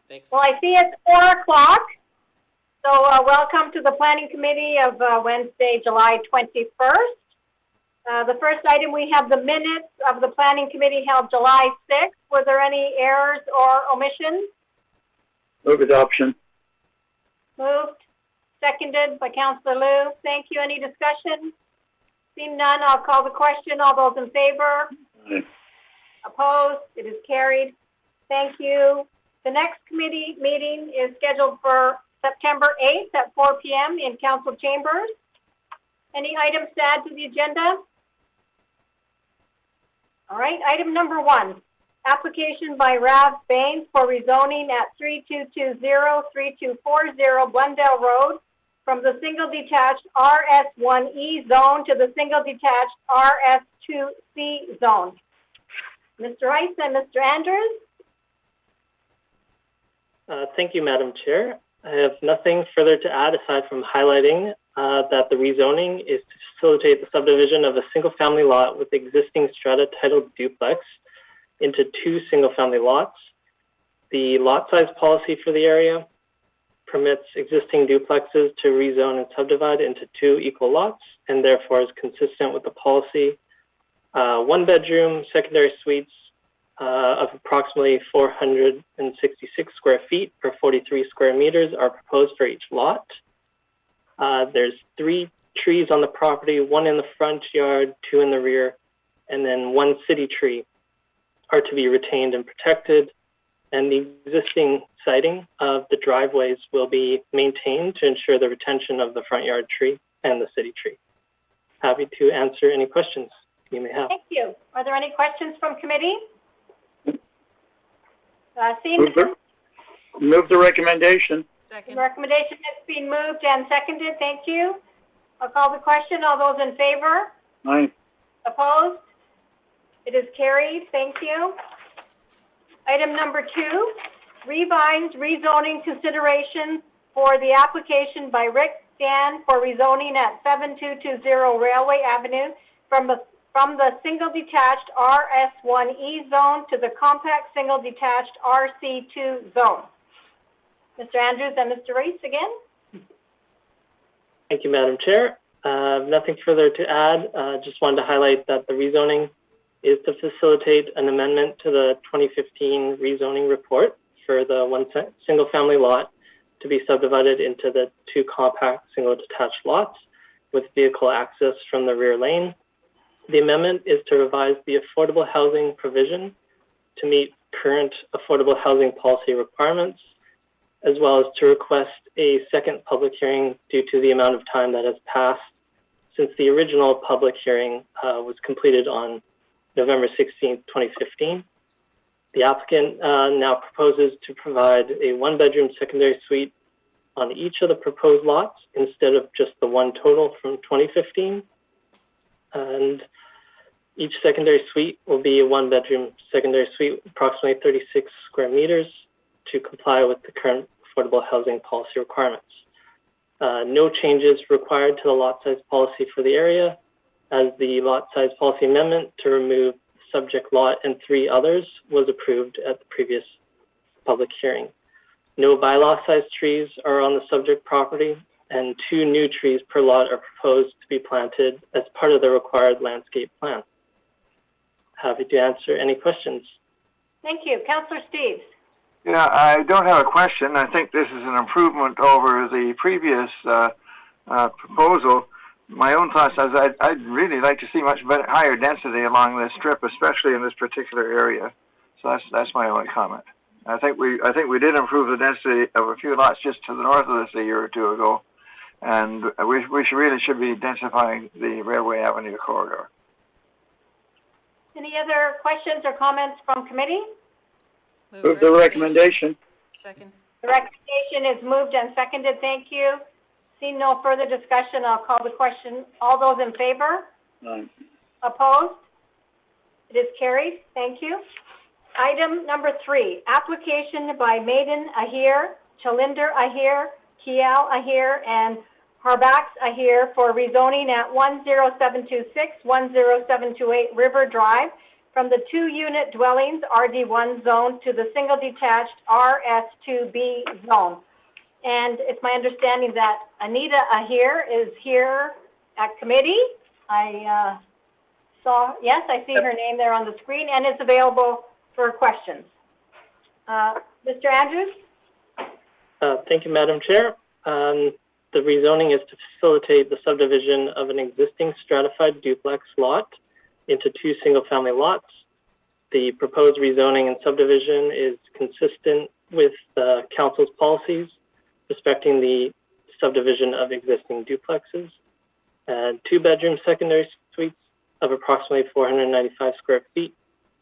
Thanks. Well, I see it's 4 o'clock. So welcome to the Planning Committee of Wednesday, July 21st. The first item, we have the minutes of the Planning Committee held July 6th. Were there any errors or omissions? Move adoption. Moved. Seconded by Councillor Liu. Thank you. Any discussion? Seeing none, I'll call the question. All those in favor? Aye. Opposed? It is carried. Thank you. The next committee meeting is scheduled for September 8th at 4 p.m. in Council Chambers. Any items to add to the agenda? All right, item number 1, application by Rav Baines for rezoning at 3220-3240 Glendale Road from the single detached RS1E zone to the single detached RS2C zone. Mr. Rice and Mr. Andrews? Thank you, Madam Chair. I have nothing further to add aside from highlighting that the rezoning is to facilitate the subdivision of a single-family lot with existing strata-titled duplex into 2 single-family lots. The lot size policy for the area permits existing duplexes to rezone and subdivide into 2 equal lots, and therefore is consistent with the policy. 1-bedroom secondary suites of approximately 466 square feet per 43 square meters are proposed for each lot. There's 3 trees on the property, 1 in the front yard, 2 in the rear, and then 1 city tree are to be retained and protected. And the existing siting of the driveways will be maintained to ensure the retention of the front yard tree and the city tree. Happy to answer any questions you may have. Thank you. Are there any questions from committee? Move the recommendation. Second. The recommendation has been moved and seconded. Thank you. I'll call the question. All those in favor? Aye. Opposed? It is carried. Thank you. Item number 2, revised rezoning considerations for the application by Rick Dan for rezoning at 7220 Railway Avenue from the single detached RS1E zone to the compact single detached RC2 zone. Mr. Andrews and Mr. Reese again. Thank you, Madam Chair. Nothing further to add. Just wanted to highlight that the rezoning is to facilitate an amendment to the 2015 rezoning report for the 1 single-family lot to be subdivided into the 2 compact single-detached lots with vehicle access from the rear lane. The amendment is to revise the affordable housing provision to meet current affordable housing policy requirements, as well as to request a second public hearing due to the amount of time that has passed since the original public hearing was completed on November 16, 2015. The applicant now proposes to provide a 1-bedroom secondary suite on each of the proposed lots instead of just the 1 total from 2015. And each secondary suite will be a 1-bedroom secondary suite, approximately 36 square meters, to comply with the current affordable housing policy requirements. No changes required to the lot size policy for the area, as the lot size policy amendment to remove the subject lot and 3 others was approved at the previous public hearing. No bylaw size trees are on the subject property, and 2 new trees per lot are proposed to be planted as part of the required landscape plan. Happy to answer any questions. Thank you. Councillor Steves. Yeah, I don't have a question. I think this is an improvement over the previous proposal. My own thoughts is I'd really like to see much better, higher density along this strip, especially in this particular area. So that's my only comment. I think we did improve the density of a few lots just to the north of this a year or 2 ago, and we really should be densifying the Railway Avenue corridor. Any other questions or comments from committee? Move the recommendation. Second. The recommendation is moved and seconded. Thank you. Seeing no further discussion, I'll call the question. All those in favor? Aye. Opposed? It is carried. Thank you. Item number 3, application by Maiden Ahir, Chalinder Ahir, Kiel Ahir, and Harbax Ahir for rezoning at 10726, 10728 River Drive from the 2-unit dwellings RD1 zone to the single detached RS2B zone. And it's my understanding that Anita Ahir is here at committee. I I see her name there on the screen and is available for questions. Mr. Andrews? Thank you, Madam Chair. The rezoning is to facilitate the subdivision of an existing stratified duplex lot into 2 single-family lots. The proposed rezoning and subdivision is consistent with the council's policies respecting the subdivision of existing duplexes. 2-bedroom secondary suites of approximately 495 square feet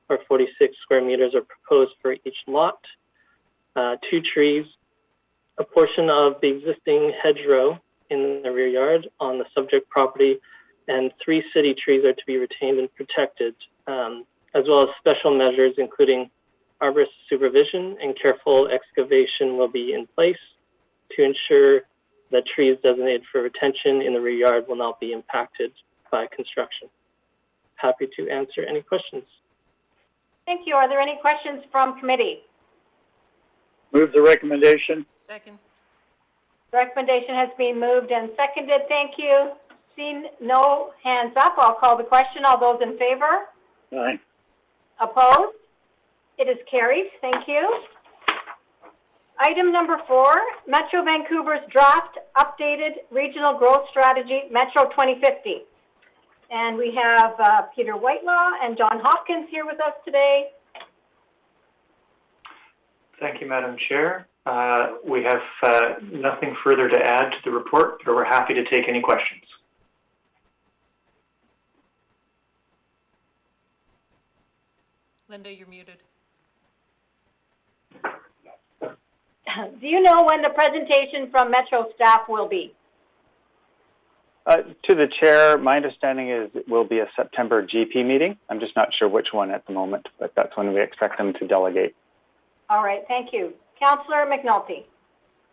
or 46 square meters are proposed for each lot. 2 trees, a portion of the existing hedgerow in the rear yard on the subject property, and 3 city trees are to be retained and protected, as well as special measures including arborist supervision and careful excavation will be in place to ensure that trees designated for retention in the rear yard will not be impacted by construction. Happy to answer any questions. Thank you. Are there any questions from committee? Move the recommendation. Second. The recommendation has been moved and seconded. Thank you. Seeing no hands up, I'll call the question. All those in favor? Aye. Opposed? It is carried. Thank you. Item number 4, Metro Vancouver's draft updated regional growth strategy, Metro 2050. And we have Peter Whitelaw and John Hopkins here with us today. Thank you, Madam Chair. We have nothing further to add to the report, but we're happy to take any questions. Linda, you're muted. Do you know when the presentation from Metro staff will be? To the chair, my understanding is it will be a September GP meeting. I'm just not sure which one at the moment, but that's when we expect them to delegate. All right, thank you. Councillor McNulty.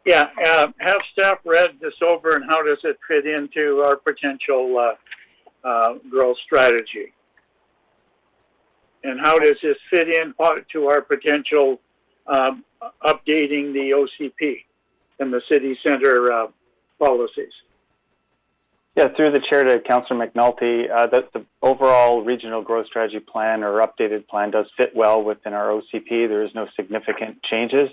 Yeah, have staff read this over and how does it fit into our potential growth strategy? And how does this fit in to our potential updating the OCP and the city center policies? Yeah, through the chair to Councillor McNulty, the overall regional growth strategy plan or updated plan does fit well within our OCP. There is no significant changes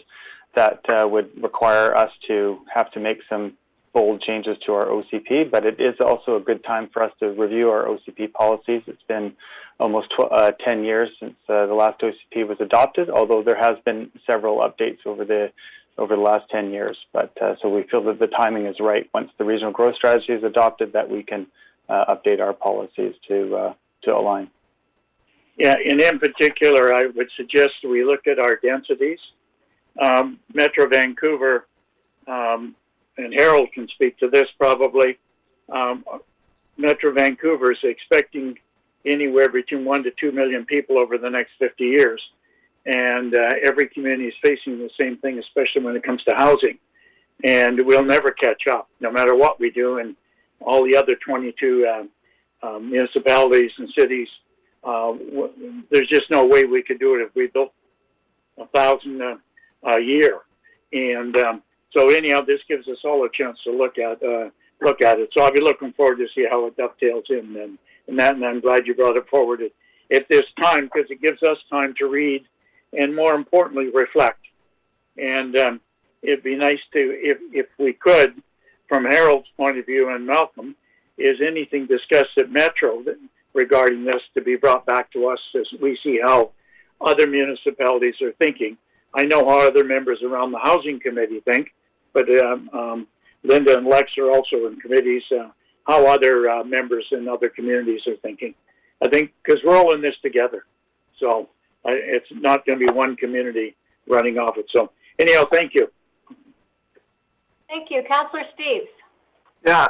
that would require us to have to make some bold changes to our OCP, but it is also a good time for us to review our OCP policies. It's been almost 10 years since the last OCP was adopted, although there has been several updates over the last 10 years. But so we feel that the timing is right once the regional growth strategy is adopted that we can update our policies to align. Yeah, and in particular, I would suggest we look at our densities. Metro Vancouver, and Harold can speak to this probably, Metro Vancouver is expecting anywhere between 1 to 2 million people over the next 50 years. And every community is facing the same thing, especially when it comes to housing. And we'll never catch up, no matter what we do. And all the other 22 municipalities and cities, there's just no way we could do it if we built 1,000 a year. And so anyhow, this gives us all a chance to look at it. So I'll be looking forward to see how it dovetails in and I'm glad you brought it forward at this time because it gives us time to read and more importantly, reflect. And it'd be nice to, if we could, from Harold's point of view and Malcolm, is anything discussed at Metro regarding this to be brought back to us as we see how other municipalities are thinking. I know how other members around the Housing Committee think, but Linda and Lex are also in committees, how other members in other communities are thinking. I think because we're all in this together. So it's not going to be one community running off it. So anyhow, thank you. Thank you. Councillor Steves. Yeah,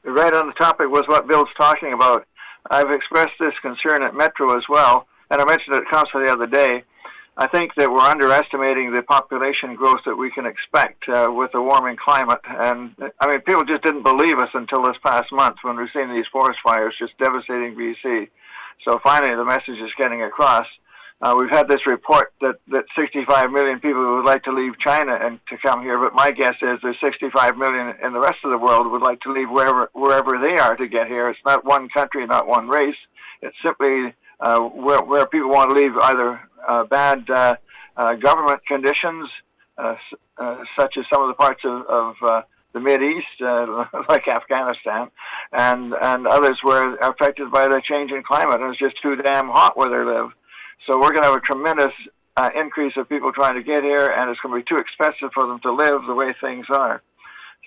right on the topic was what Bill's talking about. I've expressed this concern at Metro as well, and I mentioned it at council the other day. I think that we're underestimating the population growth that we can expect with a warming climate. And I mean, people just didn't believe us until this past month when we've seen these forest fires just devastating BC. So finally, the message is getting across. We've had this report that 65 million people would like to leave China and to come here, but my guess is there's 65 million in the rest of the world who would like to leave wherever they are to get here. It's not one country, not one race. It's simply where people want to leave, either bad government conditions, such as some of the parts of the Mideast, like Afghanistan, and others where affected by the change in climate, and it's just too damn hot where they live. So we're going to have a tremendous increase of people trying to get here, and it's going to be too expensive for them to live the way things are.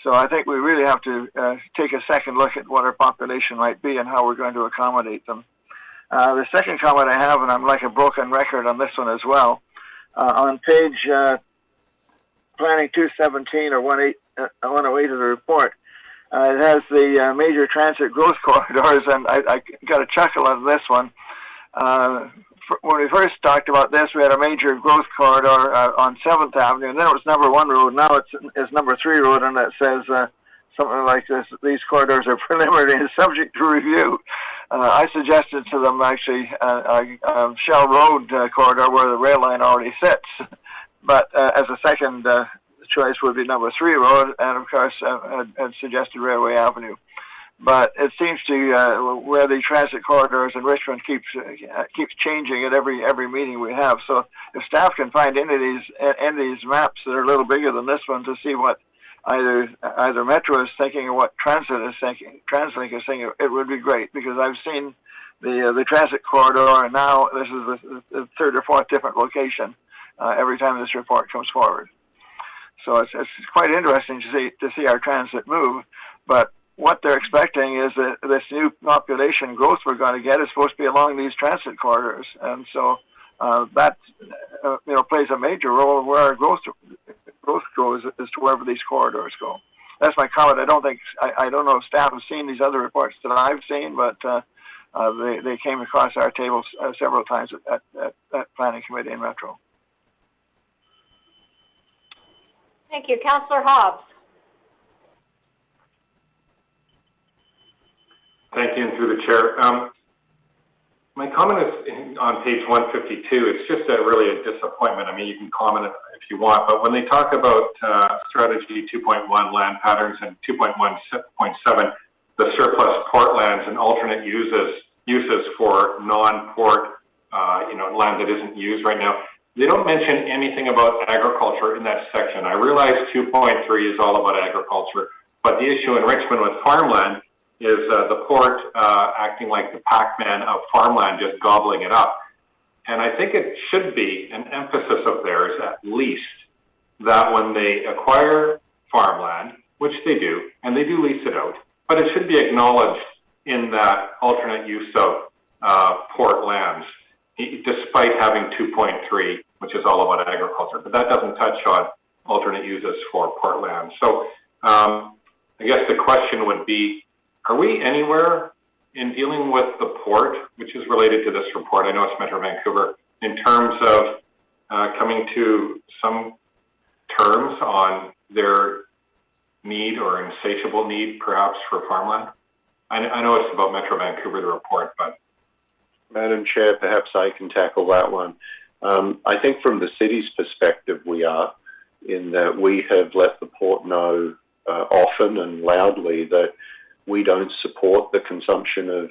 So I think we really have to take a second look at what our population might be and how we're going to accommodate them. The second comment I have, and I'm like a broken record on this one as well, on page Planning 217 or 108 of the report, it has the major transit growth corridors, and I got a chuckle on this one. When we first talked about this, we had a major growth corridor on 7th Avenue, and then it was number 1 road. Now it's number 3 road, and it says something like this: these corridors are preliminary and subject to review. I suggested to them actually a Shell Road corridor where the rail line already sits, but as a second choice would be number 3 road, and of course had suggested Railway Avenue. But it seems to where the transit corridors in Richmond keeps changing at every meeting we have. So if staff can find any of these maps that are a little bigger than this one to see what either Metro is thinking or what Transit is thinking, TransLink is thinking, it would be great, because I've seen the transit corridor, and now this is the 3rd or 4th different location every time this report comes forward. So it's quite interesting to see our transit move, but what they're expecting is that this new population growth we're going to get is supposed to be along these transit corridors, and so that plays a major role where our growth goes as to wherever these corridors go. That's my comment. I don't know if staff have seen these other reports that I've seen, but they came across our tables several times at Planning Committee in Metro. Thank you. Councillor Hobbs. Thank you, and through the chair. My comment is on page 152. It's just really a disappointment. I mean, you can comment if you want, but when they talk about strategy 2.1 land patterns and 2.1.7, the surplus port lands and alternate uses for non-port, land that isn't used right now, they don't mention anything about agriculture in that section. I realize 2.3 is all about agriculture, but the issue in Richmond with farmland is the port acting like the Pac-Man of farmland, just gobbling it up. And I think it should be an emphasis of theirs, at least, that when they acquire farmland, which they do, and they do lease it out, but it should be acknowledged in that alternate use of port lands, despite having 2.3, which is all about agriculture. But that doesn't touch on alternate uses for port lands. So I guess the question would be, are we anywhere in dealing with the port, which is related to this report? I know it's Metro Vancouver, in terms of coming to some terms on their need or insatiable need, perhaps, for farmland? I know it's about Metro Vancouver, the report, but... Madam Chair, perhaps I can tackle that one. I think from the city's perspective, we are, in that we have let the port know often and loudly that we don't support the consumption of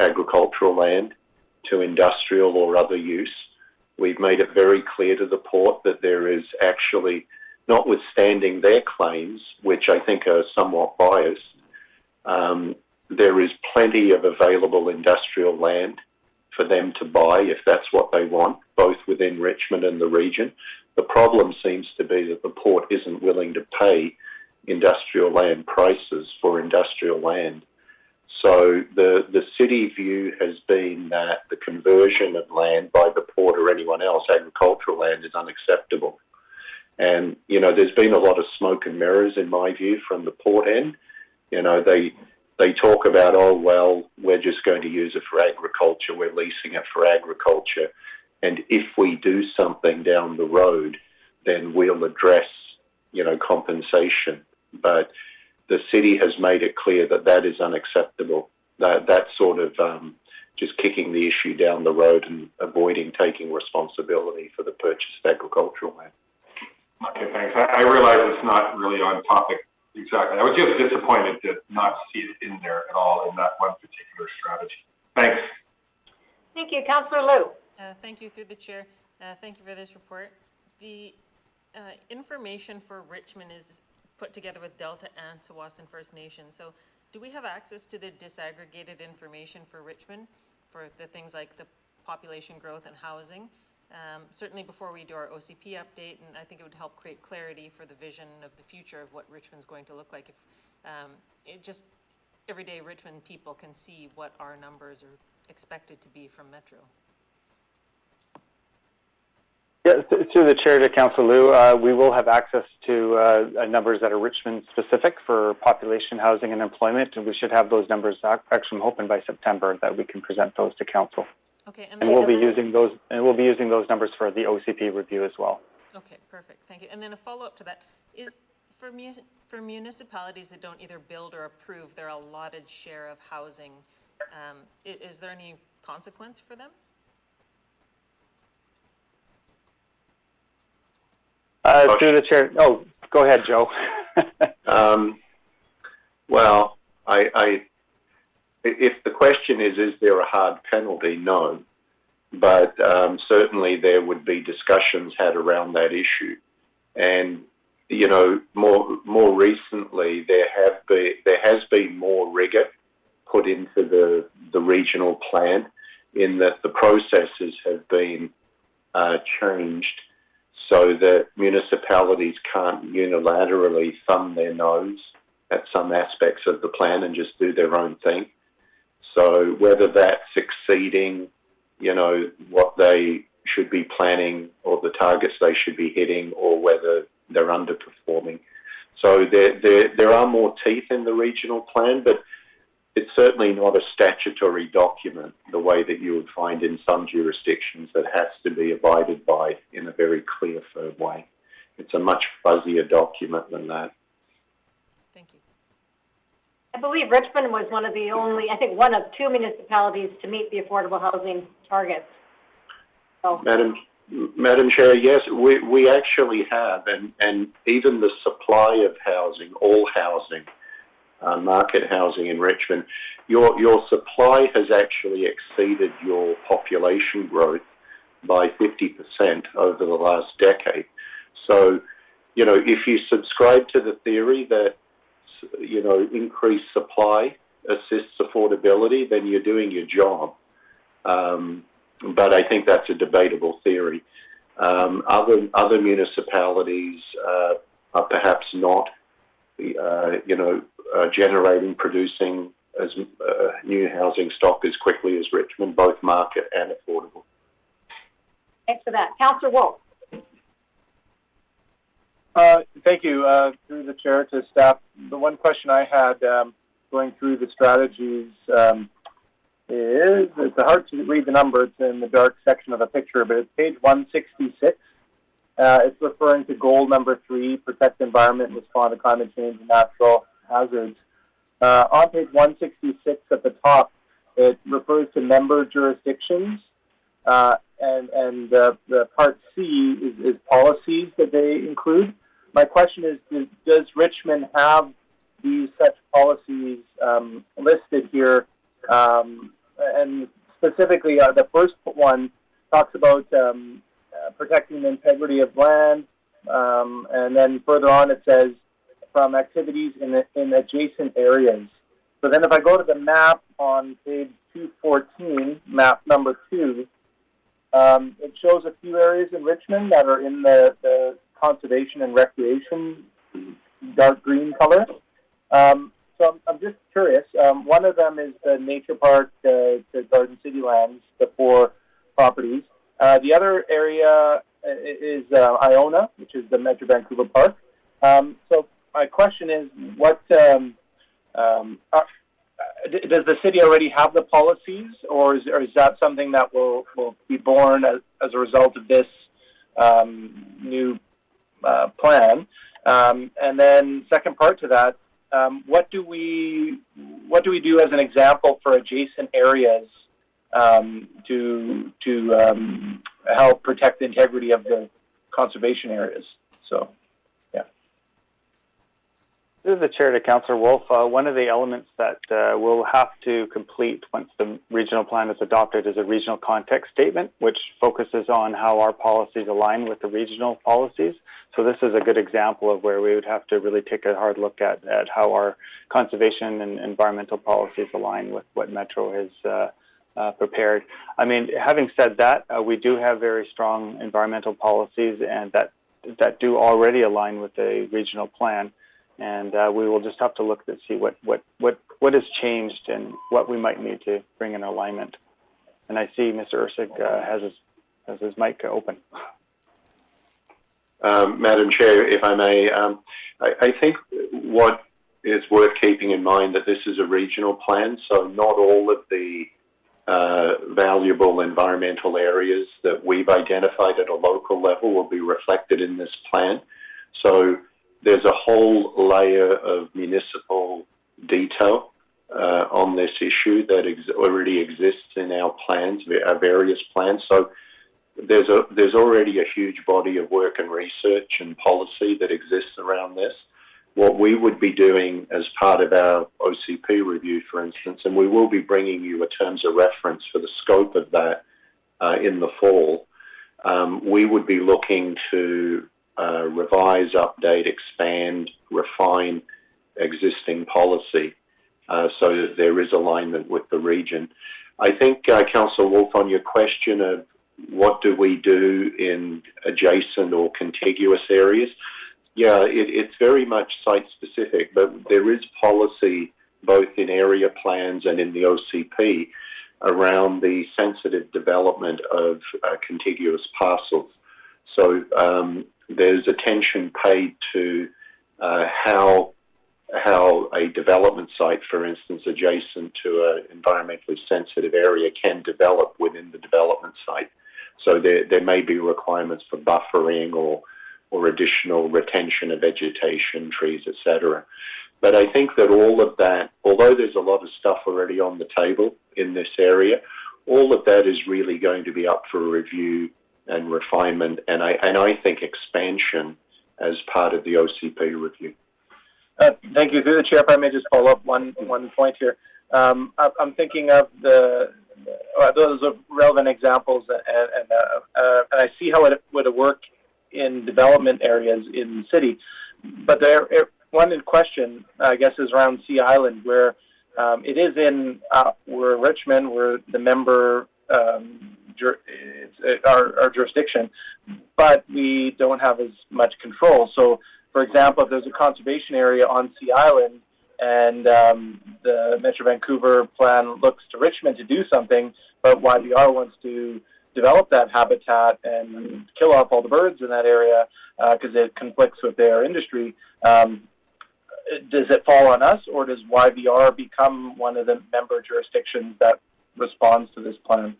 agricultural land to industrial or other use. We've made it very clear to the port that there is actually, notwithstanding their claims, which I think are somewhat biased, there is plenty of available industrial land for them to buy if that's what they want, both within Richmond and the region. The problem seems to be that the port isn't willing to pay industrial land prices for industrial land. So the city view has been that the conversion of land by the port or anyone else, agricultural land, is unacceptable. And, there's been a lot of smoke and mirrors, in my view, from the port end. They talk about, oh, well, we're just going to use it for agriculture, we're leasing it for agriculture, and if we do something down the road, then we'll address, compensation. But the city has made it clear that that is unacceptable. That sort of just kicking the issue down the road and avoiding taking responsibility for the purchase of agricultural land. Okay, thanks. I realize it's not really on topic exactly. I was just disappointed to not see it in there at all in that one particular strategy. Thanks. Thank you. Councillor Liu. Thank you, through the chair. Thank you for this report. The information for Richmond is put together with Delta and Tsawwassen First Nation. So do we have access to the disaggregated information for Richmond for the things like the population growth and housing? Certainly before we do our OCP update, and I think it would help create clarity for the vision of the future of what Richmond's going to look like if it just everyday Richmond people can see what our numbers are expected to be from Metro. Yeah, through the chair to Councillor Liu, we will have access to numbers that are Richmond specific for population, housing, and employment, and we should have those numbers. Actually, I'm hoping by September that we can present those to council. Okay, and we'll be using those, numbers for the OCP review as well. Okay, perfect. Thank you. And then a follow-up to that is for municipalities that don't either build or approve their allotted share of housing. Is there any consequence for them? Through the chair. Oh, go ahead, Joe. Well, if the question is there a hard penalty? No. But certainly there would be discussions had around that issue. And, you know, more recently, there has been more rigor put into the regional plan in that the processes have been changed so that municipalities can't unilaterally thumb their nose at some aspects of the plan and just do their own thing. So whether that's exceeding, you know, what they should be planning or the targets they should be hitting, or whether they're underperforming. So there are more teeth in the regional plan, but it's certainly not a statutory document the way that you would find in some jurisdictions that has to be abided by in a very clear, firm way. It's a much fuzzier document than that. Thank you. I believe Richmond was one of the only, I think one of two municipalities to meet the affordable housing targets. So. Madam Chair, yes, we actually have, and even the supply of housing, all housing, market housing in Richmond, your supply has actually exceeded your population growth by 50% over the last decade. So, you know, if you subscribe to the theory that, you know, increased supply assists affordability, then you're doing your job. But I think that's a debatable theory. Other municipalities are perhaps not, generating, producing as new housing stock as quickly as Richmond, both market and affordable. Thanks for that. Councillor Wolf. Thank you. Through the chair to staff, the one question I had going through the strategies is, it's hard to read the number, it's in the dark section of the picture, but it's page 166. It's referring to goal number 3, protect the environment, respond to climate change and natural hazards. On page 166 at the top, it refers to member jurisdictions, and the part C is policies that they include. My question is, does Richmond have these such policies listed here? And specifically, the first one talks about protecting the integrity of land, and then further on it says from activities in adjacent areas. So then if I go to the map on page 214, map number 2, it shows a few areas in Richmond that are in the conservation and recreation dark green color. So I'm just curious. One of them is the Nature Park, the Garden City lands, the 4 properties. The other area is Iona, which is the Metro Vancouver Park. So my question is, what does the city already have the policies, or is that something that will be born as a result of this new plan? And then second part to that, what do we do as an example for adjacent areas to help protect the integrity of the conservation areas. So, yeah. Through the chair to Councillor Wolf, one of the elements that we'll have to complete once the regional plan is adopted is a regional context statement, which focuses on how our policies align with the regional policies. So this is a good example of where we would have to really take a hard look at how our conservation and environmental policies align with what Metro has prepared. I mean, having said that, we do have very strong environmental policies and that do already align with the regional plan. And we will just have to look to see what has changed and what we might need to bring in alignment. And I see Mr. Erceg has his mic open. Madam Chair, if I may, I think what is worth keeping in mind that this is a regional plan, so not all of the valuable environmental areas that we've identified at a local level will be reflected in this plan. So there's a whole layer of municipal detail on this issue that already exists in our plans, our various plans. So there's already a huge body of work and research and policy that exists around this. What we would be doing as part of our OCP review, for instance, and we will be bringing you a terms of reference for the scope of that in the fall, we would be looking to revise, update, expand, refine existing policy so that there is alignment with the region. I think, Councillor Wolf, on your question of what do we do in adjacent or contiguous areas, yeah, it's very much site-specific, but there is policy both in area plans and in the OCP around the sensitive development of contiguous parcels. So there's attention paid to how a development site, for instance, adjacent to an environmentally sensitive area can develop within the development site. So there may be requirements for buffering or additional retention of vegetation, trees, etc. But I think that all of that, although there's a lot of stuff already on the table in this area, all of that is really going to be up for review and refinement, and I think expansion as part of the OCP review. Thank you. Through the chair, if I may just follow up one point here. I'm thinking of those are relevant examples, and I see how it would work in development areas in the city. But one in question, I guess, is around Sea Island, where it is in we're Richmond, we're the member our jurisdiction, but we don't have as much control. So, for example, if there's a conservation area on Sea Island and the Metro Vancouver plan looks to Richmond to do something, but YVR wants to develop that habitat and kill off all the birds in that area because it conflicts with their industry, does it fall on us, or does YVR become one of the member jurisdictions that responds to this plan?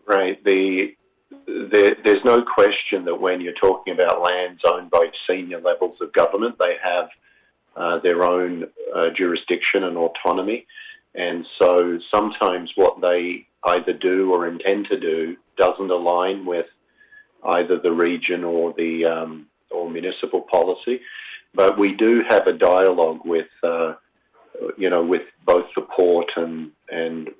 Right. There's no question that when you're talking about lands owned by senior levels of government, they have their own jurisdiction and autonomy. And so sometimes what they either do or intend to do doesn't align with either the region or the or municipal policy. But we do have a dialogue with with both the port and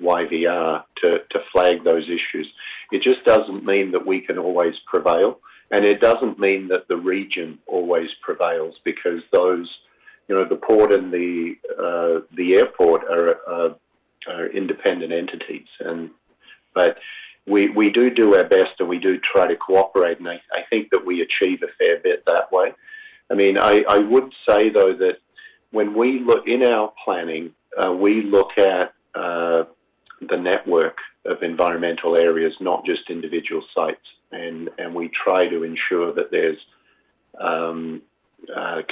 YVR to flag those issues. It just doesn't mean that we can always prevail, and it doesn't mean that the region always prevails, because those, the port and the airport are independent entities, but we do our best, and we do try to cooperate, and I think that we achieve a fair bit that way. I mean, I would say though that when we look in our planning, we look at the network of environmental areas, not just individual sites, and we try to ensure that there's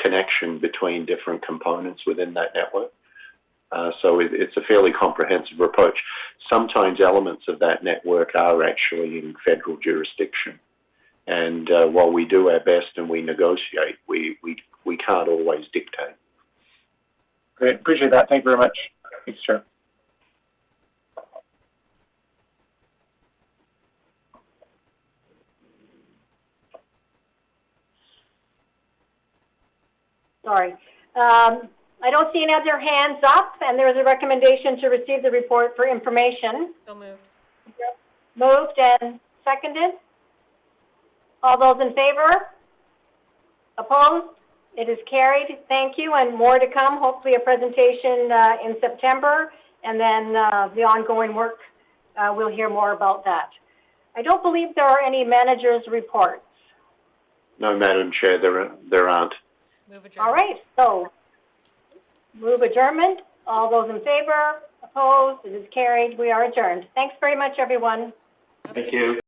connection between different components within that network. So it's a fairly comprehensive approach. Sometimes elements of that network are actually in federal jurisdiction, and while we do our best and we negotiate, we can't always dictate. Great, appreciate that. Thank you very much. Thanks, Chair. Sorry. I don't see any other hands up, and there is a recommendation to receive the report for information. So moved. Moved and seconded. All those in favor? Opposed? It is carried. Thank you, and more to come. Hopefully a presentation in September, and then the ongoing work, we'll hear more about that. I don't believe there are any managers' reports. No, Madam Chair, there aren't. Move adjournment. All right, so move adjournment. All those in favor? Opposed? It is carried. We are adjourned. Thanks very much, everyone. Have a Thank good you.